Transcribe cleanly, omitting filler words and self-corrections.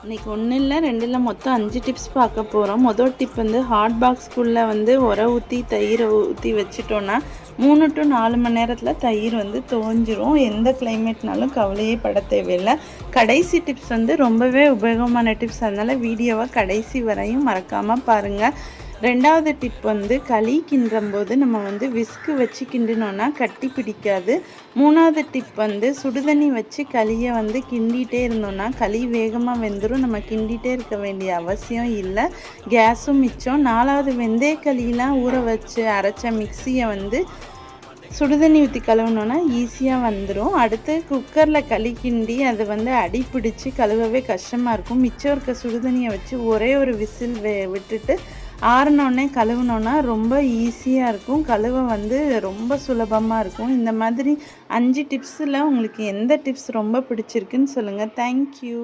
இன்றைக்கி 1 இல்லை 2 இல்லை மொத்தம் 5 டிப்ஸ் பார்க்க போகிறோம். மொதல் டிப் வந்து ஹாட் பாக்ஸ்குள்ளே வந்து உர ஊற்றி தயிரை ஊற்றி வச்சிட்டோன்னா 3 to 4 மணி நேரத்தில் தயிர் வந்து தோஞ்சிரும். எந்த கிளைமேட்னாலும் கவலையே பட தேவையில்லை. கடைசி டிப்ஸ் வந்து ரொம்பவே உபயோகமான டிப்ஸ், அதனால் வீடியோவை கடைசி வரையும் மறக்காமல் பாருங்கள். 2வது டிப் வந்து களி கிண்டும்போது நம்ம வந்து விஸ்கு வச்சு கிண்டினோன்னா கட்டி பிடிக்காது. 3வது டிப் வந்து சுடுதண்ணி வச்சு களியை வந்து கிண்டிகிட்டே இருந்தோன்னா களி வேகமாக வெந்துடும். நம்ம கிண்டிகிட்டே இருக்க வேண்டிய அவசியம் இல்லை, கேஸும் மிச்சம். 4வது வெந்தய களியெலாம் ஊற வச்சு அரைச்ச மிக்சியை வந்து சுடுதண்ணி ஊற்றி கழுவுனோன்னா ஈஸியாக வந்துடும். அடுத்து குக்கரில் களி கிண்டி அது வந்து அடி பிடிச்சி கழுவவே கஷ்டமாக இருக்கும். மிச்சம் இருக்க சுடுதண்ணியை வச்சு ஒரே ஒரு விசில் விட்டுட்டு ஆறினோடனே கழுவுனோன்னா ரொம்ப ஈஸியாக இருக்கும். கழுவ வந்து ரொம்ப சுலபமாக இருக்கும். இந்த மாதிரி 5 டிப்ஸில் உங்களுக்கு எந்த டிப்ஸ் ரொம்ப பிடிச்சிருக்குன்னு சொல்லுங்கள். தேங்க்யூ.